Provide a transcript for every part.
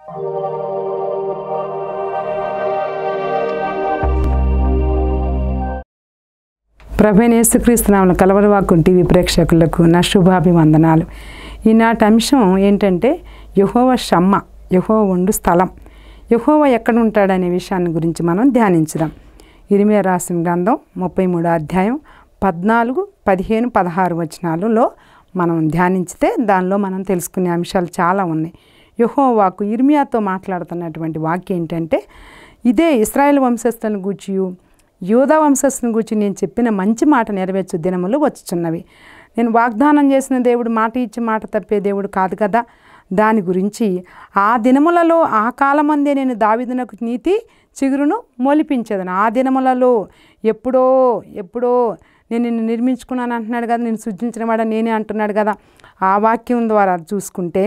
ప్రభువైన యేసుక్రీస్తు నామమున కలవరవాక్కు టీవీ ప్రేక్షకులకు నా శుభాభివందనాలు. ఈనాటి అంశం ఏంటంటే యెహోవా షమ్మా, యెహోవా ఉండు స్థలం. యెహోవా ఎక్కడ ఉంటాడనే విషయాన్ని గురించి మనం ధ్యానించుదాం. ఇర్మీయా రాసిన గ్రంథం 33వ అధ్యాయం 14, 15, 16 వచనాలలో మనం ధ్యానించితే దానిలో మనం తెలుసుకునే అంశాలు చాలా ఉన్నాయి. యెహోవాకు ఇర్మీయాతో మాట్లాడుతున్నటువంటి వాక్యం ఏంటంటే, ఇదే ఇశ్రాయేలు వంశస్థులను గూర్చియు యూదా వంశస్థుని గురించి నేను చెప్పిన మంచి మాట నెరవేర్చు దినములు వచ్చుచున్నవి. నేను వాగ్దానం చేసిన దేవుడు మాట ఇచ్చి మాట తప్పే దేవుడు కాదు కదా. దాని గురించి ఆ దినములలో ఆ కాలమందే నేను దావీదునకు నీతి చిగురును మొలిపించేదను. ఆ దినములలో ఎప్పుడో నేను నిన్ను నిర్మించుకున్నాను అంటున్నాడు కదా, నేను సృజించిన వాడ నేనే అంటున్నాడు కదా. ఆ వాక్యం ద్వారా చూసుకుంటే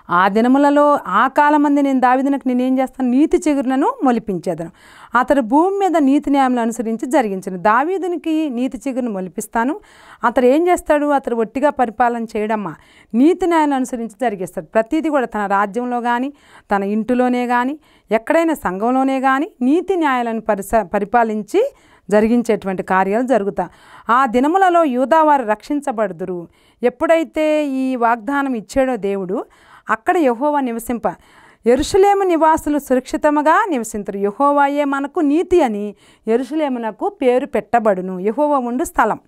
ఆ దినములలో ఆ కాలమంది నేను దావీదునకు నేనేం చేస్తాను, నీతి చిగురులను మొలిపించేదను. అతడు భూమి మీద నీతి న్యాయములు అనుసరించి జరిగించను. దావీదునికి నీతి చిగురును మొలిపిస్తాను. అతడు ఏం చేస్తాడు, అతడు ఒట్టిగా పరిపాలన చేయడమ్మా, నీతి న్యాయాలను అనుసరించి జరిగిస్తాడు. ప్రతిదీ కూడా తన రాజ్యంలో కానీ, తన ఇంటిలోనే కానీ, ఎక్కడైనా సంఘంలోనే కానీ నీతి న్యాయాలను పరిపాలించి జరిగించేటువంటి కార్యాలు జరుగుతాయి. ఆ దినములలో యూదావారు రక్షించబడుదురు. ఎప్పుడైతే ఈ వాగ్దానం ఇచ్చాడో దేవుడు, అక్కడ యెహోవా నివసింప యెరూషలేము నివాసులు సురక్షితముగా నివసింతురు. యెహోవాయే మనకు నీతి అని యెరూషలేమునకు పేరు పెట్టబడును. యెహోవా ఉండు స్థలం,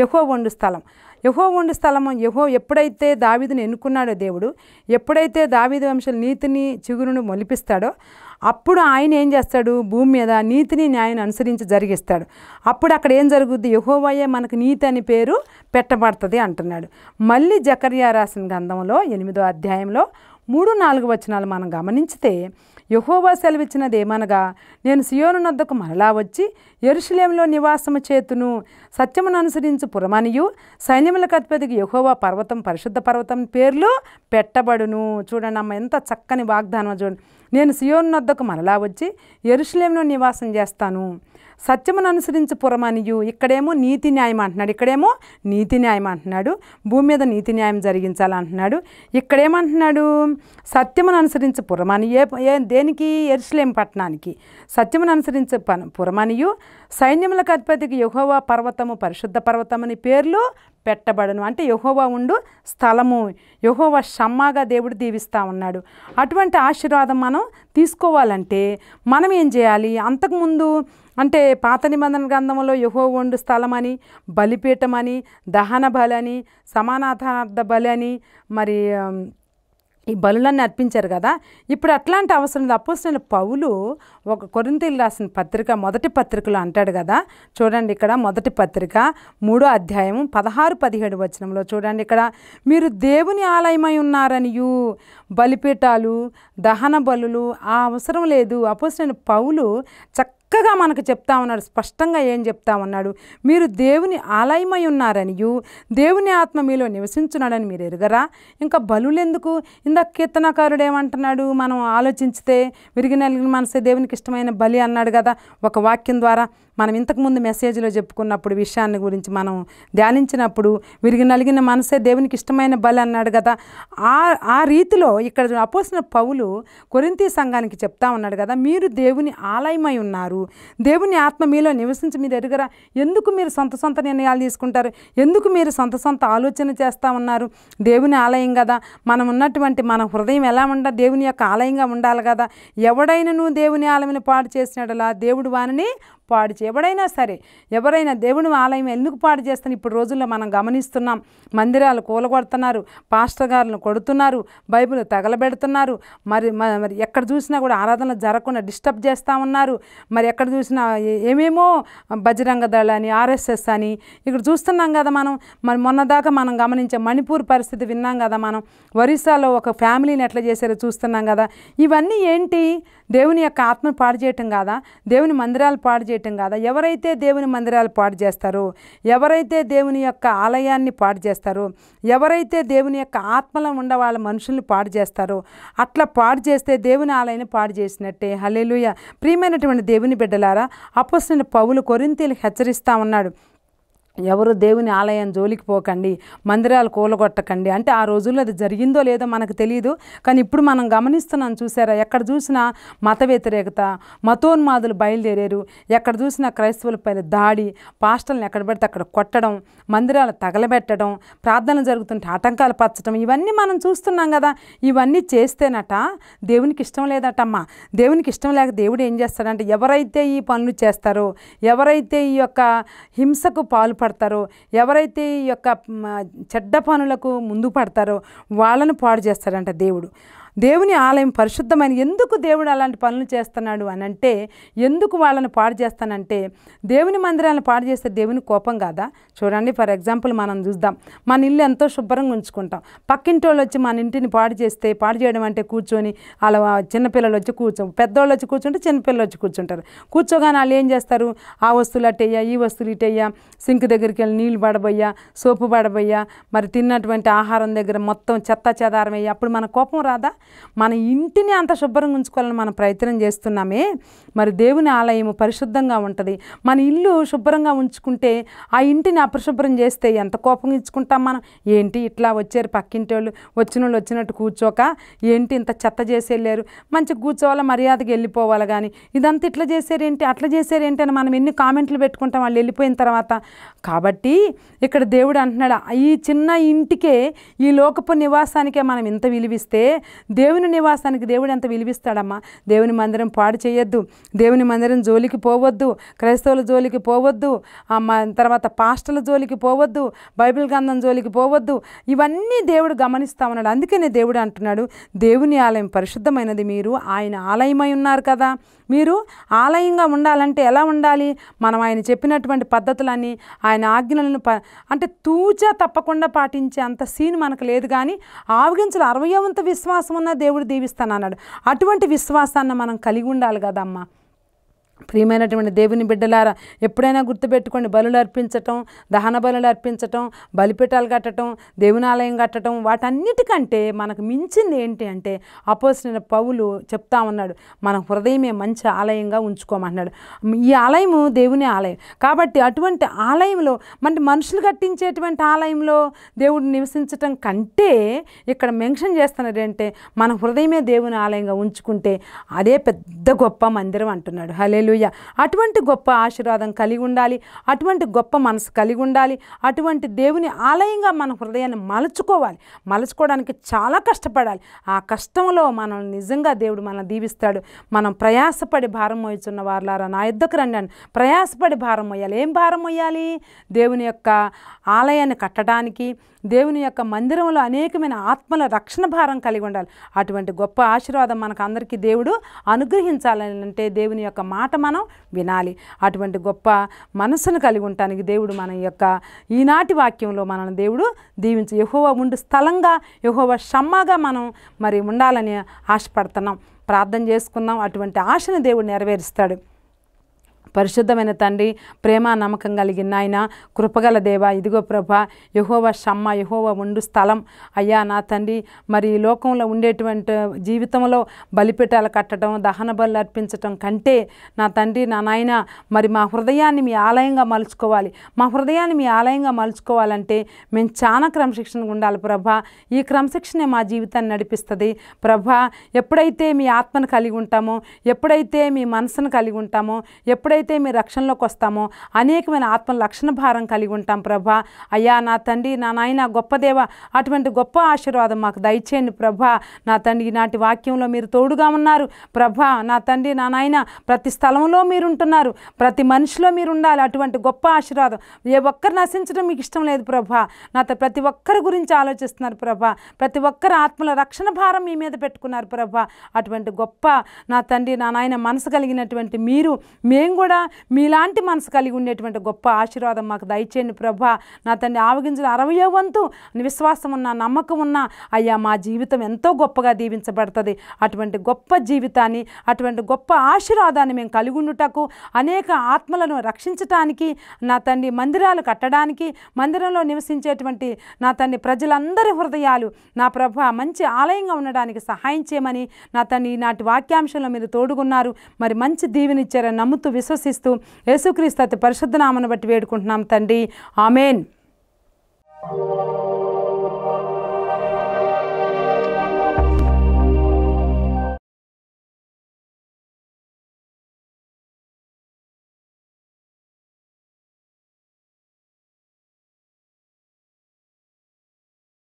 యెహోవా ఉండు స్థలం, యెహోవా ఉండు స్థలము. ఎప్పుడైతే దావీదుని ఎన్నుకున్నాడో దేవుడు, ఎప్పుడైతే దావీదు వంశం నీతిని చిగురును మొలిపిస్తాడో, అప్పుడు ఆయన ఏం చేస్తాడు, భూమి మీద నీతిని న్యాయాన్ని అనుసరించి జరిగిస్తాడు. అప్పుడు అక్కడ ఏం జరుగుద్ది, యెహోవాయే మనకు నీతి అని పేరు పెట్టబడుతుంది అంటున్నాడు. మళ్ళీ జకర్యా రాసిన గ్రంథంలో 8వ అధ్యాయంలో 3, 4 వచనాలు మనం గమనించితే, యెహోవా సెలవిచ్చినది ఏమనగా, నేను సియోను నొద్దకు మరలా వచ్చి యెరూషలేములో నివాసము చేతును. సత్యమును అనుసరించు పురమనియు సైన్యములకు అధిపతికి యెహోవా పర్వతం, పరిశుద్ధ పర్వతం పేర్లు పెట్టబడును. చూడండి అమ్మ, ఎంత చక్కని వాగ్దానం చూడండి. నేను సియోను నొద్దకు మరలా వచ్చి యెరూషలేములో నివాసం చేస్తాను. సత్యమును అనుసరించి పురమనియు, ఇక్కడేమో నీతి న్యాయం అంటున్నాడు, ఇక్కడేమో నీతి న్యాయం అంటున్నాడు, భూమి మీద నీతి న్యాయం జరిగించాలంటున్నాడు. ఇక్కడేమంటున్నాడు, సత్యమును అనుసరించి పురమని, దేనికి, యెరూషలేము పట్టణానికి సత్యమును అనుసరించి పురమనియు సైన్యములకు అధిపతికి యెహోవా పర్వతము, పరిశుద్ధ పర్వతమని పేర్లు పెట్టబడను. అంటే యెహోవా ఉండు స్థలము, యెహోవా షమ్మాగా దేవుడు దీవిస్తూ ఉన్నాడు. అటువంటి ఆశీర్వాదం మనం తీసుకోవాలంటే మనం ఏం చేయాలి, అంతకుముందు అంటే పాత నిబంధన గ్రంథంలో యెహోవా ఉండు స్థలమని, బలిపీఠమని, దహన బలని, సమానార్థ బలి అని మరి ఈ బలులన్నీ అర్పించారు కదా. ఇప్పుడు అట్లాంటి అవసరం లేదు. అపోస్తలుడైన పౌలు ఒక కొరింథీయులకు రాసిన పత్రిక మొదటి పత్రికలో అంటాడు కదా. చూడండి, ఇక్కడ మొదటి పత్రిక 3వ అధ్యాయం 16, 17 వచనంలో చూడండి. ఇక్కడ మీరు దేవుని ఆలయమై ఉన్నారనియు బలిపీఠాలు, దహన బలులు ఆ అవసరం లేదు. అపోస్తలుడైన పౌలు చక్కగా మనకు చెప్తా ఉన్నాడు, స్పష్టంగా ఏం చెప్తా ఉన్నాడు, మీరు దేవుని ఆలయమై ఉన్నారనియు దేవుని ఆత్మ మీలో నివసించున్నాడని మీరు ఎరుగరా. ఇంకా బలులెందుకు? ఇందాక కీర్తనకారుడు ఏమంటున్నాడు, మనం ఆలోచించితే విరిగి నలిగిన మనసే దేవునికి ఇష్టమైన బలి అన్నాడు కదా. ఒక వాక్యం ద్వారా మనం ఇంతకుముందు మెసేజ్లో చెప్పుకున్నప్పుడు విషయాన్ని గురించి మనం ధ్యానించినప్పుడు విరిగి నలిగిన మనసే దేవునికి ఇష్టమైన బలి అన్నాడు కదా. ఆ రీతిలో ఇక్కడ అపోస్తలుడైన పౌలు కొరింథీ సంఘానికి చెప్తా ఉన్నాడు కదా, మీరు దేవుని ఆలయమై ఉన్నారు, దేవుని ఆత్మ మీలో నివసించి మీరు ఎరుగరా. ఎందుకు మీరు సొంత నిర్ణయాలు తీసుకుంటారు, ఎందుకు మీరు సొంత ఆలోచన చేస్తూ ఉన్నారు? దేవుని ఆలయం కదా, మనం ఉన్నటువంటి మన హృదయం ఎలా ఉండాలి, దేవుని యొక్క ఆలయంగా ఉండాలి కదా. ఎవడైనా దేవుని ఆలయాన్ని పాడు చేసినాడలా దేవుడు వానిని పాడు ఎవడైనా సరే, ఎవరైనా దేవుని ఆలయం ఎందుకు పాడు చేస్తాను? ఇప్పుడు రోజుల్లో మనం గమనిస్తున్నాం, మందిరాలు కూలగొడుతున్నారు, పాస్టర్ గారులను కొడుతున్నారు, బైబిల్ తగలబెడుతున్నారు, మరి ఎక్కడ చూసినా కూడా ఆరాధనలు జరగకుండా డిస్టర్బ్ చేస్తూ ఉన్నారు. మరి ఎక్కడ చూసినా ఏమేమో బజరంగ దళ అని, ఆర్ఎస్ఎస్ అని ఇక్కడ చూస్తున్నాం కదా మనం. మరి మొన్నదాకా మనం గమనించే మణిపూర్ పరిస్థితి విన్నాం కదా మనం. ఒరిస్సాలో ఒక ఫ్యామిలీని ఎట్లా చేశారో చూస్తున్నాం కదా. ఇవన్నీ ఏంటి? దేవుని యొక్క ఆత్మను పాడు చేయటం కాదా? దేవుని మందిరాలు పాడు చేయటం కాదా? ఎవరైతే దేవుని మందిరాలు పాడు చేస్తారో, ఎవరైతే దేవుని యొక్క ఆలయాన్ని పాడు చేస్తారో, ఎవరైతే దేవుని యొక్క ఆత్మలో ఉండ వాళ్ళ మనుషుల్ని పాడు చేస్తారో, అట్లా పాడు చేస్తే దేవుని ఆలయాన్ని పాడు చేసినట్టే. హల్లెలూయా. ప్రియమైనటువంటి దేవుని బిడ్డలారా, అపోస్తలుడైన పౌలు కొరింథీయులకు హెచ్చరిస్తూ ఉన్నాడు. ఎవరు దేవుని ఆలయం జోలికి పోకండి, మందిరాలు కూలగొట్టకండి అంటే ఆ రోజుల్లో అది జరిగిందో లేదో మనకు తెలియదు. కానీ ఇప్పుడు మనం గమనిస్తున్నాం చూసారా, ఎక్కడ చూసినా మత వ్యతిరేకత, మతోన్మాదులు బయలుదేరారు. ఎక్కడ చూసినా క్రైస్తవులపై దాడి, పాస్టర్లను ఎక్కడ పడితే అక్కడ కొట్టడం, మందిరాలు తగలబెట్టడం, ప్రార్థనలు జరుగుతుంటే ఆటంకాలు పరచడం, ఇవన్నీ మనం చూస్తున్నాం కదా. ఇవన్నీ చేస్తేనట దేవునికి ఇష్టం లేదటమ్మా. దేవునికి ఇష్టం లేక దేవుడు ఏం చేస్తాడంటే, ఎవరైతే ఈ పనులు చేస్తారో, ఎవరైతే ఈ యొక్క హింసకు పాల్పడతారో, ఎవరైతే ఈ యొక్క చెడ్డ పనులకు ముందు పడతారో వాళ్ళని పాడు చేస్తాడంట దేవుడు. దేవుని ఆలయం పరిశుద్ధమైన, ఎందుకు దేవుడు అలాంటి పనులు చేస్తున్నాడు అని అంటే, ఎందుకు వాళ్ళని పాడు చేస్తానంటే, దేవుని మందిరాలను పాడు చేస్తే దేవుని కోపం కాదా? చూడండి, ఫర్ ఎగ్జాంపుల్ మనం చూద్దాం, మన ఇల్లు ఎంతో శుభ్రంగా ఉంచుకుంటాం, పక్కింటి వాళ్ళు వచ్చి మన ఇంటిని పాడు చేస్తే, పాడు చేయడం అంటే కూర్చొని అలా చిన్నపిల్లలు వచ్చి పెద్దవాళ్ళు వచ్చి కూర్చుంటే చిన్నపిల్లలు వచ్చి కూర్చుంటారు. కూర్చోగానే వాళ్ళు ఏం చేస్తారు, ఆ వస్తువులు అట్టయ్యా, ఈ వస్తువులు ఇటయ్యా, సింక్ దగ్గరికి వెళ్ళి నీళ్ళు పడబోయ్యా, సోపు పడబోయ్యా, మరి తిన్నటువంటి ఆహారం దగ్గర మొత్తం చెత్త చెదారం అయ్యి, అప్పుడు మన కోపం రాదా? మన ఇంటిని అంత శుభ్రంగా ఉంచుకోవాలని మనం ప్రయత్నం చేస్తున్నామే, మరి దేవుని ఆలయము పరిశుద్ధంగా ఉంటుంది. మన ఇల్లు శుభ్రంగా ఉంచుకుంటే ఆ ఇంటిని అపరిశుభ్రం చేస్తే ఎంత కోపం ఇచ్చుకుంటాం మనం. ఏంటి ఇట్లా వచ్చారు పక్కింటి వాళ్ళు, వచ్చిన వాళ్ళు వచ్చినట్టు కూర్చోక, ఏంటి ఇంత చెత్త చేసి వెళ్ళారు, మంచిగా కూర్చోవాలా, మర్యాదగా వెళ్ళిపోవాలి, కానీ ఇదంతా ఇట్లా చేశారేంటి, అట్లా చేశారేంటి అని మనం ఎన్ని కామెంట్లు పెట్టుకుంటాం వాళ్ళు వెళ్ళిపోయిన తర్వాత. కాబట్టి ఇక్కడ దేవుడు అంటున్నాడు, ఈ చిన్న ఇంటికే, ఈ లోకపు నివాసానికే మనం ఇంత విలువిస్తే దేవుని నివాసానికి దేవుడు ఎంత విలువిస్తాడమ్మా. దేవుని మందిరం పాడు చేయొద్దు, దేవుని మందిరం జోలికి పోవద్దు, క్రైస్తవుల జోలికి పోవద్దు, తర్వాత పాస్టర్ల జోలికి పోవద్దు, బైబిల్ గ్రంథం జోలికి పోవద్దు. ఇవన్నీ దేవుడు గమనిస్తా ఉన్నాడు. అందుకనే దేవుడు అంటున్నాడు, దేవుని ఆలయం పరిశుద్ధమైనది, మీరు ఆయన ఆలయమై ఉన్నారు కదా. మీరు ఆలయంగా ఉండాలంటే ఎలా ఉండాలి? మనం ఆయన చెప్పినటువంటి పద్ధతులన్నీ, ఆయన ఆజ్ఞలను అంటే తూచా తప్పకుండా పాటించే అంత సీన్ మనకు లేదు, కానీ ఆవగించలు 60వ వంతు విశ్వాసం ఉన్న దేవుడు దీవిస్తానన్నాడు. అటువంటి విశ్వాసాన్ని మనం కలిగి ఉండాలి కదమ్మా. ప్రియమైనటువంటి దేవుని బిడ్డలారా, ఎప్పుడైనా గుర్తుపెట్టుకోండి, బలులు అర్పించటం, దహన బలులు అర్పించటం, బలిపీఠాలు కట్టడం, దేవుని ఆలయం కట్టడం, వాటన్నిటికంటే మనకు మించింది ఏంటి అంటే, అపోస్తలుడైన పౌలు చెప్తా ఉన్నాడు, మన హృదయమే మంచి ఆలయంగా ఉంచుకోమన్నాడు. ఈ ఆలయము దేవుని ఆలయం కాబట్టి అటువంటి ఆలయంలో, అంటే మనుషులు కట్టించేటువంటి ఆలయంలో దేవుడు నివసించటం కంటే ఇక్కడ మెన్షన్ చేస్తున్నారు అంటే, మన హృదయమే దేవుని ఆలయంగా ఉంచుకుంటే అదే పెద్ద గొప్ప మందిరం అంటున్నాడు. హల్లెలూయా. అటువంటి గొప్ప ఆశీర్వాదం కలిగి ఉండాలి, అటువంటి గొప్ప మనసు కలిగి ఉండాలి, అటువంటి దేవుని ఆలయంగా మన హృదయాన్ని మలుచుకోవడానికి చాలా కష్టపడాలి. ఆ కష్టంలో మనం నిజంగా దేవుడు మనల్ని దీవిస్తాడు. మనం ప్రయాసపడి భారం మోయుచున్న వారులారా నా యుద్ధకు రండి అని ప్రయాసపడి భారం మోయాలి. ఏం భారం మోయాలి? దేవుని యొక్క ఆలయాన్ని కట్టడానికి, దేవుని యొక్క మందిరంలో అనేకమైన ఆత్మల రక్షణ భారం కలిగి ఉండాలి. అటువంటి గొప్ప ఆశీర్వాదం మనకు అందరికీ దేవుడు అనుగ్రహించాలంటే దేవుని యొక్క మాట మనం వినాలి. అటువంటి గొప్ప మనసును కలిగి ఉండటానికి దేవుడు మన యొక్క ఈనాటి వాక్యంలో మనల్ని దేవుడు దీవించి, యెహోవా ఉండు స్థలంగా, యెహోవా షమ్మాగా మనం మరి ఉండాలని ఆశపడుతున్నాం. ప్రార్థన చేసుకుందాం, అటువంటి ఆశను దేవుడు నెరవేరుస్తాడు. పరిశుద్ధమైన తండ్రి, ప్రేమ నమ్మకం కలిగిన ఆయన, కృపగల దేవ, ఇదిగో ప్రభా, యెహోవా షమ్మా, యెహోవా ఉండు స్థలం అయ్యా నా తండ్రి. మరి ఈ లోకంలో ఉండేటువంటి జీవితంలో బలిపీఠాలు కట్టడం, దహన బలులు అర్పించటం కంటే నా తండ్రి, నా నాయన, మరి మా హృదయాన్ని మీ ఆలయంగా మలుచుకోవాలి. మా హృదయాన్ని మీ ఆలయంగా మలుచుకోవాలంటే మేము చాలా క్రమశిక్షణగా ఉండాలి ప్రభా. ఈ క్రమశిక్షణే మా జీవితాన్ని నడిపిస్తుంది ప్రభా. ఎప్పుడైతే మీ ఆత్మను కలిగి ఉంటామో, ఎప్పుడైతే మీ మనసును కలిగి ఉంటామో, ఎప్పుడైతే మీ రక్షణలోకి వస్తామో, అనేకమైన ఆత్మల రక్షణ భారం కలిగి ఉంటాం ప్రభా. అయ్యా నా తండ్రి, నా నాయన, గొప్ప దేవ, అటువంటి గొప్ప ఆశీర్వాదం మాకు దయచేయండి ప్రభా. నా తండ్రి, ఈనాటి వాక్యంలో మీరు తోడుగా ఉన్నారు ప్రభా. నా తండ్రి, నా నాయన, ప్రతి స్థలంలో మీరు ఉంటున్నారు, ప్రతి మనిషిలో మీరు ఉండాలి. అటువంటి గొప్ప ఆశీర్వాదం, ఏ ఒక్కరు నశించడం మీకు ఇష్టం లేదు ప్రభా. ప్రతి ఒక్కరి గురించి ఆలోచిస్తున్నారు ప్రభా. ప్రతి ఒక్కరు ఆత్మల రక్షణ భారం మీ మీద పెట్టుకున్నారు ప్రభా. అటువంటి గొప్ప నా తండ్రి, నా నాయన, మనసు కలిగినటువంటి మీరు, మేము కూడా మీలాంటి మనసు కలిగి ఉండేటువంటి గొప్ప ఆశీర్వాదం మాకు దయచేయండి ప్రభా. నా తండ్రి, ఆవగింజలు 60వ వంతు విశ్వాసం ఉన్న, నమ్మకం ఉన్న అయ్యా మా జీవితం ఎంతో గొప్పగా దీవించబడుతుంది. అటువంటి గొప్ప జీవితాన్ని, అటువంటి గొప్ప ఆశీర్వాదాన్ని మేము కలిగి ఉండుటకు, అనేక ఆత్మలను రక్షించటానికి, నా తండ్రి, మందిరాలు కట్టడానికి, మందిరంలో నివసించేటువంటి నా తండ్రి ప్రజలందరి హృదయాలు నా ప్రభా మంచి ఆలయంగా ఉండడానికి సహాయం చేయమని నా తండ్రి ఈనాటి వాక్యాంశంలో మీరు తోడుగున్నారు. మరి మంచి దీవెనిచ్చారని నమ్ముతూ విశ్వసి ఆశిస్తూ యేసుక్రీస్తు అతి పరిశుద్ధ నామమును బట్టి వేడుకుంటున్నాం తండ్రి. ఆమేన్.